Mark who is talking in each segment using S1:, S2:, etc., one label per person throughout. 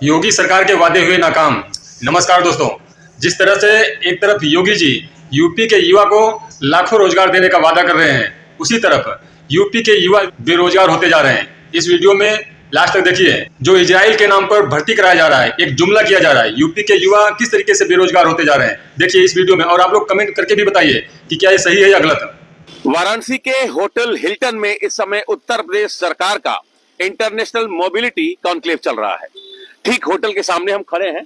S1: योगी सरकार के वादे हुए नाकाम। नमस्कार दोस्तों, जिस तरह से एक तरफ योगी जी यूपी के युवा को लाखों रोजगार देने का वादा कर रहे हैं, उसी तरफ यूपी के युवा बेरोजगार होते जा रहे हैं। इस वीडियो में लास्ट तक देखिए। जो इजराइल के नाम पर भर्ती कराया जा रहा है, एक जुमला किया जा रहा है, यूपी के युवा किस तरीके से बेरोजगार होते जा रहे हैं, देखिए इस वीडियो में। और आप लोग कमेंट करके भी बताइए कि क्या ये सही है या गलत।
S2: वाराणसी के होटल हिल्टन में इस समय उत्तर प्रदेश सरकार का इंटरनेशनल मोबिलिटी कॉन्क्लेव चल रहा है। ठीक होटल के सामने हम खड़े हैं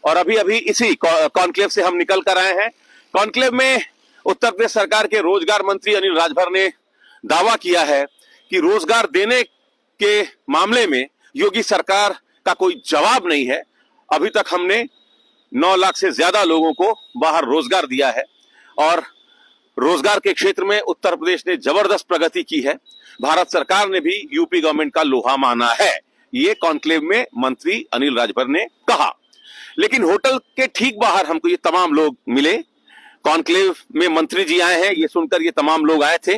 S2: और अभी अभी इसी कॉन्क्लेव से हम निकल कर आए हैं। कॉन्क्लेव में उत्तर प्रदेश सरकार के रोजगार मंत्री अनिल राजभर ने दावा किया है कि रोजगार देने के मामले में योगी सरकार का कोई जवाब नहीं है। अभी तक हमने 9 लाख से ज्यादा लोगों को बाहर रोजगार दिया है और रोजगार के क्षेत्र में उत्तर प्रदेश ने जबरदस्त प्रगति की है। भारत सरकार ने भी यूपी गवर्नमेंट का लोहा माना है, ये कॉन्क्लेव में मंत्री अनिल राजभर ने कहा। लेकिन होटल के ठीक बाहर हमको ये तमाम लोग मिले। कॉन्क्लेव में मंत्री जी आए हैं, ये सुनकर ये तमाम लोग आए थे।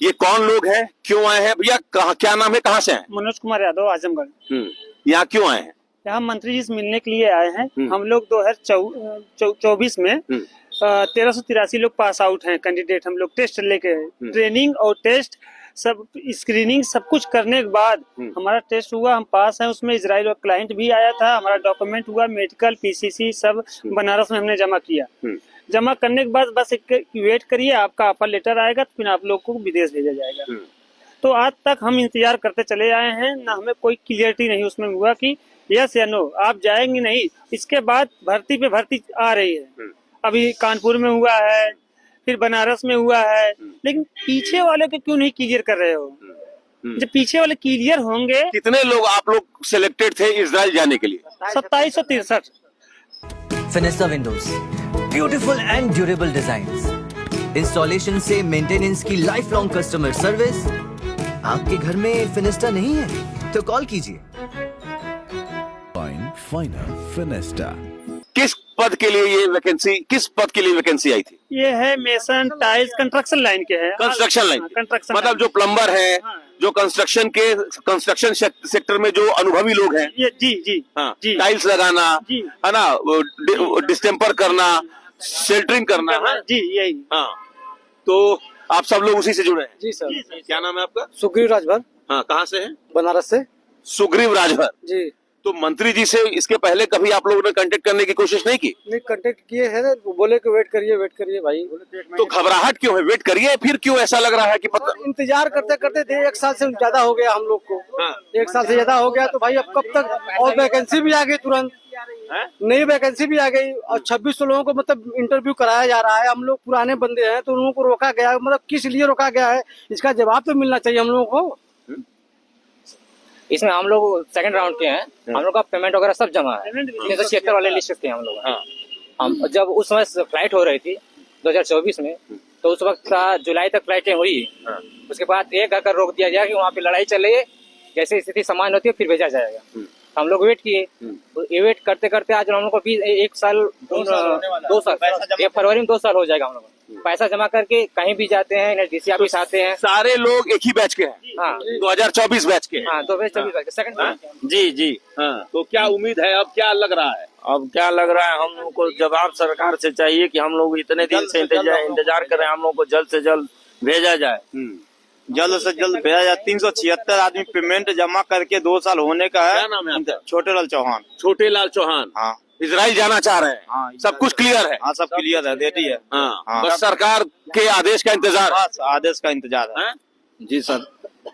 S2: ये कौन लोग हैं, क्यों आए हैं भैया, क्या नाम है, कहाँ से आए?
S3: मनोज कुमार यादव, आजमगढ़।
S2: यहाँ क्यों आए हैं?
S3: यहाँ मंत्री जी से मिलने के लिए आए हैं। हम लोग 2024 में 1383 लोग पास आउट हैं कैंडिडेट। हम लोग टेस्ट लेके ट्रेनिंग और टेस्ट सब स्क्रीनिंग सब कुछ करने के बाद हमारा टेस्ट हुआ, हम पास हैं। उसमें इजराइल का क्लाइंट भी आया था, हमारा डॉक्यूमेंट हुआ, मेडिकल पीसीसी सब बनारस में हमने जमा किया। जमा करने के बाद बस एक वेट करिए, आपका ऑफर लेटर आएगा तो फिर आप लोग को विदेश भेजा जाएगा। तो आज तक हम इंतजार करते चले आए हैं, ना हमें कोई क्लियरिटी नहीं उसमें हुआ कि यस या नो आप जाएंगे नहीं। इसके बाद भर्ती पे भर्ती आ रही है। अभी कानपुर में हुआ है, फिर बनारस में हुआ है, लेकिन पीछे वाले को क्यों नहीं क्लियर कर रहे हो? जब पीछे वाले क्लियर होंगे।
S2: कितने लोग आप लोग सिलेक्टेड थे इजराइल जाने के लिए?
S3: 2763।
S4: Finista windows, beautiful and durable designs, installation से मेंटेनेंस की लाइफ लॉन्ग कस्टमर सर्विस। आपके घर में फिनिस्टा नहीं है तो कॉल कीजिए।
S5: Final Finista.
S2: किस पद के लिए ये वैकेंसी, किस पद के लिए वैकेंसी आई थी?
S3: ये है मेसन टाइल्स कंस्ट्रक्शन लाइन के है।
S2: कंस्ट्रक्शन लाइन,
S3: कंस्ट्रक्शन
S2: मतलब जो प्लम्बर है, जो कंस्ट्रक्शन सेक्टर में जो अनुभवी लोग हैं,
S3: ये जी जी
S2: हाँ,
S3: जी
S2: टाइल्स लगाना
S3: जी
S2: है ना, डिस्टेम्पर करना, शेल्टरिंग करना है।
S3: जी यही।
S2: हाँ, तो आप सब लोग उसी से जुड़े हैं?
S3: जी सर।
S2: क्या नाम है आपका?
S3: सुग्रीव राजभर।
S2: हाँ, कहाँ से हैं?
S3: बनारस से।
S2: सुग्रीव राजभर
S3: जी।
S2: तो मंत्री जी से इसके पहले कभी आप लोगों ने कांटेक्ट करने की कोशिश नहीं की?
S3: नहीं, कांटेक्ट किए हैं, बोले कि वेट करिए भाई।
S2: तो घबराहट क्यों है? वेट करिए, फिर क्यों ऐसा लग रहा है कि पता?
S3: इंतजार करते करते 1 साल से ज्यादा हो गया हम लोग को।
S2: हाँ।
S3: 1 साल से ज्यादा हो गया तो भाई अब कब तक? और वैकेंसी भी आ गई तुरंत, नई वैकेंसी भी आ गई और 2600 लोगों को मतलब इंटरव्यू कराया जा रहा है। हम लोग पुराने बंदे हैं तो उन लोगों को रोका गया, मतलब किस लिए रोका गया है इसका जवाब तो मिलना चाहिए हम लोगों को।
S6: इसमें हम लोग सेकंड राउंड के हैं, हम लोग का पेमेंट वगैरह सब जमा है। 376 वाले लिस्ट थे हम लोग। हम जब उस समय फ्लाइट हो रही थी 2024 में, तो उस वक्त जुलाई तक फ्लाइटें हुई। उसके बाद एक आकर रोक दिया गया कि वहाँ पे लड़ाई चल रही है, जैसे स्थिति सामान्य होती है फिर भेजा जाएगा। हम लोग वेट किए, वेट करते करते आज हम लोग को 1 साल 2 साल, 1 फरवरी में 2 साल हो जाएगा। हम लोग पैसा जमा करके कहीं भी जाते हैं, डीसी ऑफिस आते हैं।
S2: सारे लोग एक ही बैच के हैं?
S6: हाँ,
S2: 2024 बैच के हैं।
S6: हाँ, 2024 बैच के सेकंड।
S7: जी जी।
S2: हाँ, तो क्या उम्मीद है, अब क्या लग रहा है?
S7: अब क्या लग रहा है, हम लोग को जवाब सरकार से चाहिए कि हम लोग इतने दिन से इंतजार कर रहे हैं, हम लोग को जल्द से जल्द भेजा जाए। जल्द से जल्द भेजा जाए। 376 आदमी पेमेंट जमा करके 2 साल होने का है।
S2: क्या नाम है आपका?
S7: छोटे लाल चौहान।
S2: छोटे लाल चौहान।
S7: हाँ,
S2: इजराइल जाना चाह रहे हैं?
S7: हाँ,
S2: सब कुछ क्लियर है?
S7: हाँ, सब क्लियर है, रेडी है।
S2: हाँ,
S7: हाँ।
S2: बस सरकार के आदेश का इंतजार है।
S7: बस आदेश का इंतजार है।
S8: जी सर,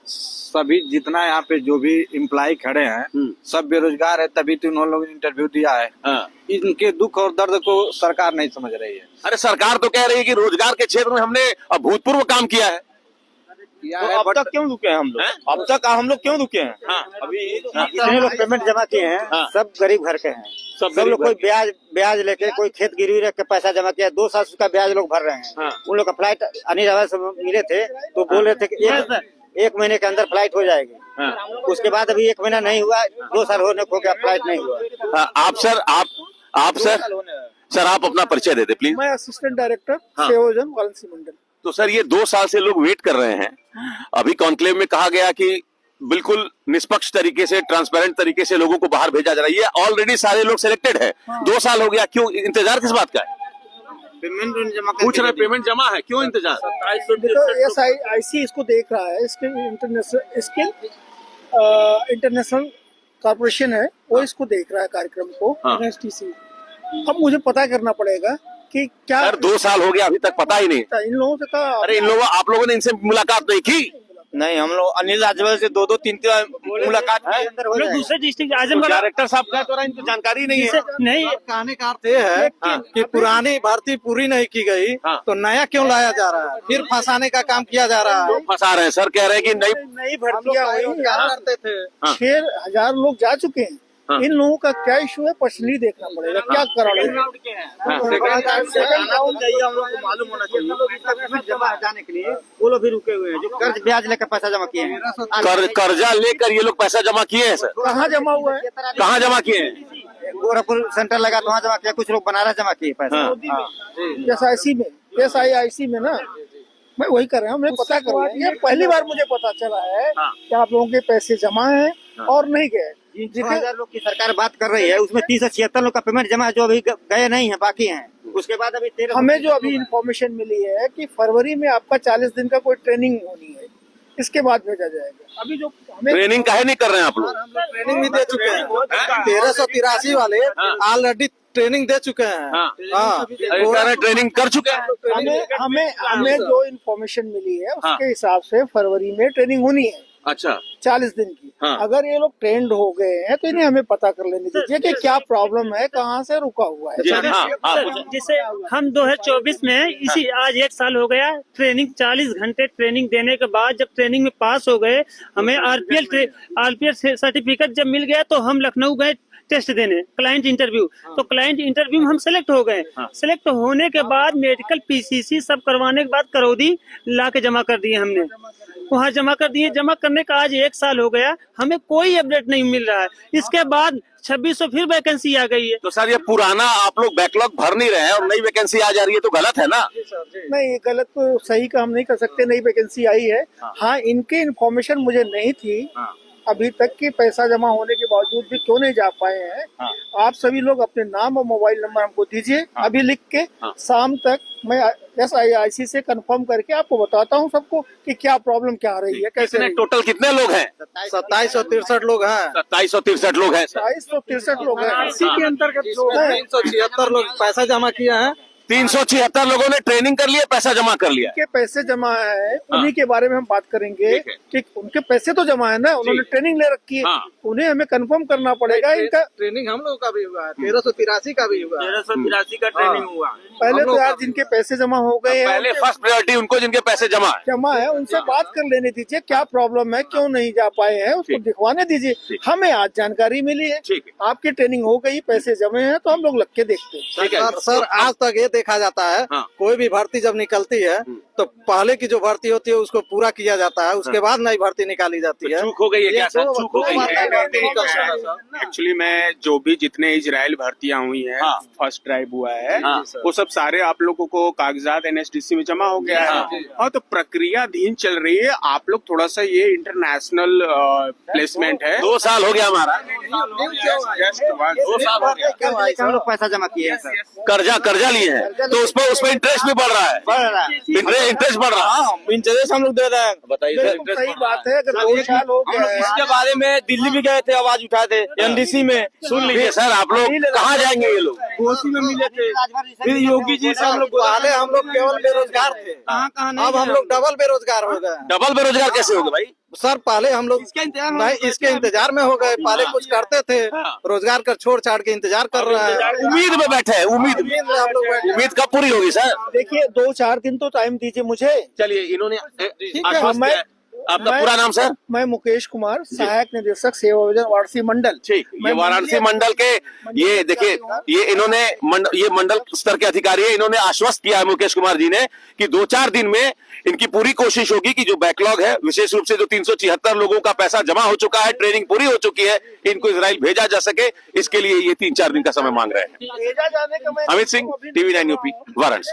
S8: सभी जितना यहाँ पे जो भी एम्प्लॉय खड़े हैं सब बेरोजगार है, तभी तो उन्होंने लोग इंटरव्यू दिया है।
S2: हाँ।
S8: इनके दुख और दर्द को सरकार नहीं समझ रही है।
S2: अरे सरकार तो कह रही है कि रोजगार के क्षेत्र में हमने अभूतपूर्व काम किया है।
S7: तो अब तक क्यों रुके हैं हम लोग? अब तक हम लोग क्यों रुके हैं?
S2: हाँ।
S7: अभी
S3: जितने लोग पेमेंट जमा किए हैं
S2: हाँ।
S3: सब गरीब घर के हैं। सब लोग कोई ब्याज लेके, कोई खेत गिरवी रख के पैसा जमा किया, 2 साल का ब्याज लोग भर रहे हैं।
S2: हाँ।
S3: उन लोग का फ्लाइट अनिल रावत से मिले थे तो बोल रहे थे कि 1 महीने के अंदर फ्लाइट हो जाएगी।
S2: हाँ।
S3: उसके बाद अभी 1 महीना नहीं हुआ, 2 साल होने को गया, फ्लाइट नहीं हुआ।
S2: हाँ, आप सर आप अपना परिचय दे दे प्लीज।
S9: मैं असिस्टेंट डायरेक्टर
S2: हाँ।
S9: सेवोजन वाराणसी मंडल।
S2: तो सर ये 2 साल से लोग वेट कर रहे हैं। अभी कॉन्क्लेव में कहा गया कि बिल्कुल निष्पक्ष तरीके से, ट्रांसपेरेंट तरीके से लोगों को बाहर भेजा जा रहा है। ये ऑलरेडी सारे लोग सिलेक्टेड है। 2 साल हो गया, क्यों इंतजार किस बात का है?
S7: पेमेंट जमा
S2: पूछ रहे पेमेंट जमा है, क्यों इंतजार?
S9: IC इसको देख रहा है, इसके इंटरनेशनल कॉर्पोरेशन है वो इसको देख रहा है कार्यक्रम को,
S2: हाँ।
S9: NSTC। अब मुझे पता करना पड़ेगा कि क्या
S2: सर 2 साल हो गया, अभी तक पता ही नहीं।
S9: इन लोगों से कहा।
S2: अरे इन लोगों, आप लोगों ने इनसे मुलाकात नहीं की?
S7: नहीं, हम लोग अनिल राजभर से 2-2 3-3 मुलाकात है।
S3: हम लोग दूसरे डिस्ट्रिक्ट आजमगढ़
S2: डायरेक्टर साहब का तो इनको जानकारी नहीं है।
S3: नहीं,
S8: कहने का अर्थ ये है कि पुरानी भर्ती पूरी नहीं की गई
S2: हाँ।
S8: तो नया क्यों लाया जा रहा है, फिर फंसाने का काम किया जा रहा है।
S2: फंसा रहे हैं सर, कह रहे हैं कि नहीं।
S9: नई भर्तियां हुई,
S8: क्या करते थे?
S9: 6,000 लोग जा चुके हैं।
S2: हाँ।
S9: इन लोगों का क्या इशू है पर्सनली देखना पड़ेगा, क्या करा रहे हैं।
S7: सेकंड राउंड चाहिए, हम लोग को मालूम होना चाहिए। जमा जाने के लिए वो लोग भी रुके हुए हैं, जो कर्ज ब्याज लेकर पैसा जमा किए हैं।
S2: कर्जा लेकर ये लोग पैसा जमा किए हैं सर?
S9: कहाँ जमा हुआ है?
S2: कहाँ जमा किए हैं?
S7: गोरखपुर सेंटर लगा तो वहाँ जमा किया, कुछ लोग बनारस जमा किए पैसा।
S9: SIC में, SIIC में ना, मैं वही कर रहा हूँ, मुझे पता कर रहा है। ये पहली बार मुझे पता चला है कि आप लोगों के पैसे जमा हैं और नहीं गए।
S7: 6,000 लोग की सरकार बात कर रही है, उसमें 376 लोग का पेमेंट जमा है जो अभी गए नहीं है, बाकी हैं। उसके बाद अभी 13
S9: हमें जो अभी इंफॉर्मेशन मिली है कि फरवरी में आपका 40 दिन का कोई ट्रेनिंग होनी है, इसके बाद भेजा जाएगा। अभी जो हमें
S2: ट्रेनिंग काहे नहीं कर रहे हैं आप लोग?
S8: ट्रेनिंग भी दे चुके हैं। 1383 वाले ऑलरेडी ट्रेनिंग दे चुके हैं। हाँ,
S2: ट्रेनिंग कर चुके हैं।
S9: हमें जो इंफॉर्मेशन मिली है उसके हिसाब से फरवरी में ट्रेनिंग होनी है।
S2: अच्छा,
S9: 40 दिन की।
S2: हाँ।
S9: अगर ये लोग ट्रेंड हो गए हैं तो इन्हें हमें पता कर लेने दीजिए कि क्या प्रॉब्लम है, कहाँ से रुका हुआ है।
S3: जैसे हम 2024 में इसी आज 1 साल हो गया ट्रेनिंग, 40 घंटे ट्रेनिंग देने के बाद जब ट्रेनिंग में पास हो गए, हमें RPL सर्टिफिकेट जब मिल गया तो हम लखनऊ गए टेस्ट देने, क्लाइंट इंटरव्यू। तो क्लाइंट इंटरव्यू में हम सेलेक्ट हो गए। सेलेक्ट होने के बाद मेडिकल PCC सब करवाने के बाद करौदी ला के जमा कर दिए हमने, वहाँ जमा कर दिए। जमा करने का आज 1 साल हो गया, हमें कोई अपडेट नहीं मिल रहा है। इसके बाद 2600 फिर वैकेंसी आ गई है।
S2: तो सर ये पुराना आप लोग बैकलॉग भर नहीं रहे हैं और नई वैकेंसी आ जा रही है, तो गलत है ना?
S9: नहीं, गलत तो सही काम नहीं कर सकते। नई वैकेंसी आई है। हाँ, इनकी इन्फॉर्मेशन मुझे नहीं थी अभी तक कि पैसा जमा होने के बावजूद भी क्यों नहीं जा पाए हैं। आप सभी लोग अपने नाम और मोबाइल नंबर हमको दीजिए, अभी लिख के। शाम तक मैं SIIC से कंफर्म करके आपको बताता हूँ सबको कि क्या प्रॉब्लम क्या आ रही है, कैसे।
S2: टोटल कितने लोग हैं?
S8: 2763 लोग हैं।
S2: 2763 लोग हैं।
S9: 2763 लोग हैं। इसी के अंतर्गत लोग हैं।
S8: 376 लोग पैसा जमा किया है।
S2: 376 लोगों ने ट्रेनिंग कर लिया, पैसा जमा कर लिया।
S9: के पैसे जमा है, उन्हीं के बारे में हम बात करेंगे कि उनके पैसे तो जमा है ना, उन्होंने ट्रेनिंग ले रखी है। उन्हें हमें कंफर्म करना पड़ेगा। इनका
S8: ट्रेनिंग हम लोगों का भी हुआ है, 1383 का भी हुआ है।
S7: 1383 का ट्रेनिंग हुआ।
S9: पहले तो यार जिनके पैसे जमा हो गए हैं,
S2: पहले फर्स्ट प्रायोरिटी उनको जिनके पैसे जमा है
S9: उनसे बात कर लेने दीजिए, क्या प्रॉब्लम है, क्यों नहीं जा पाए हैं, उसको दिखवाने दीजिए। हमें आज जानकारी मिली है आपकी ट्रेनिंग हो गई, पैसे जमे हैं, तो हम लोग लग के देखते हैं।
S8: सर आज तक ये देखा जाता है, कोई भी भर्ती जब निकलती है तो पहले की जो भर्ती होती है उसको पूरा किया जाता है, उसके बाद नई भर्ती निकाली जाती है।
S2: चूक हो गई है क्या सर? चूक हो गई है।
S10: एक्चुअली मैं जो भी जितने इजराइल भर्तियां हुई हैं, फर्स्ट ड्राइव हुआ है, वो सब सारे आप लोगों को कागजात NSTC में जमा हो गया है। और तो प्रक्रियाधीन चल रही है। आप लोग थोड़ा सा ये इंटरनेशनल प्लेसमेंट है।
S2: 2 साल हो गया हमारा।
S10: 2 साल हो गया।
S7: हम लोग पैसा जमा किए हैं सर,
S2: कर्जा लिए हैं, तो उसमें इंटरेस्ट भी बढ़ रहा है। इंटरेस्ट बढ़ रहा है।
S7: इंटरेस्ट हम लोग दे रहे हैं।
S2: बताइए
S9: बिल्कुल सही बात है। अगर 2 साल हो गया है,
S7: इसके बारे में दिल्ली भी गए थे, आवाज उठाए थे NDC में।
S2: सुन लीजिए सर, आप लोग कहाँ जाएंगे? ये लोग
S7: कोसी में मिले थे, फिर योगी जी से हम लोग।
S8: पहले हम लोग केवल बेरोजगार थे, अब हम लोग डबल बेरोजगार हो गए।
S2: डबल बेरोजगार कैसे हो गए भाई?
S8: सर पहले हम लोग इसके इंतजार में हो गए। पहले कुछ करते थे, रोजगार कर छोड़ छाड़ के इंतजार कर रहे हैं।
S2: उम्मीद में बैठे हैं। उम्मीद कब पूरी होगी सर?
S9: देखिए 2-4 दिन तो टाइम दीजिए मुझे।
S2: चलिए, इन्होंने
S9: आश्वस्त किया है।
S2: आपका पूरा नाम सर?
S9: मैं मुकेश कुमार, सहायक निदेशक सेवा विभाग वाराणसी मंडल।
S2: ठीक, ये वाराणसी मंडल के, ये देखिए, ये इन्होंने ये मंडल स्तर के अधिकारी है। इन्होंने आश्वस्त किया है मुकेश कुमार जी ने कि 2-4 दिन में इनकी पूरी कोशिश होगी कि जो बैकलॉग है, विशेष रूप से जो 376 लोगों का पैसा जमा हो चुका है, ट्रेनिंग पूरी हो चुकी है, इनको इजराइल भेजा जा सके, इसके लिए ये 3-4 दिन का समय मांग रहे हैं।
S9: भेजा जाने का
S2: अमित सिंह, TV9 UP, वाराणसी।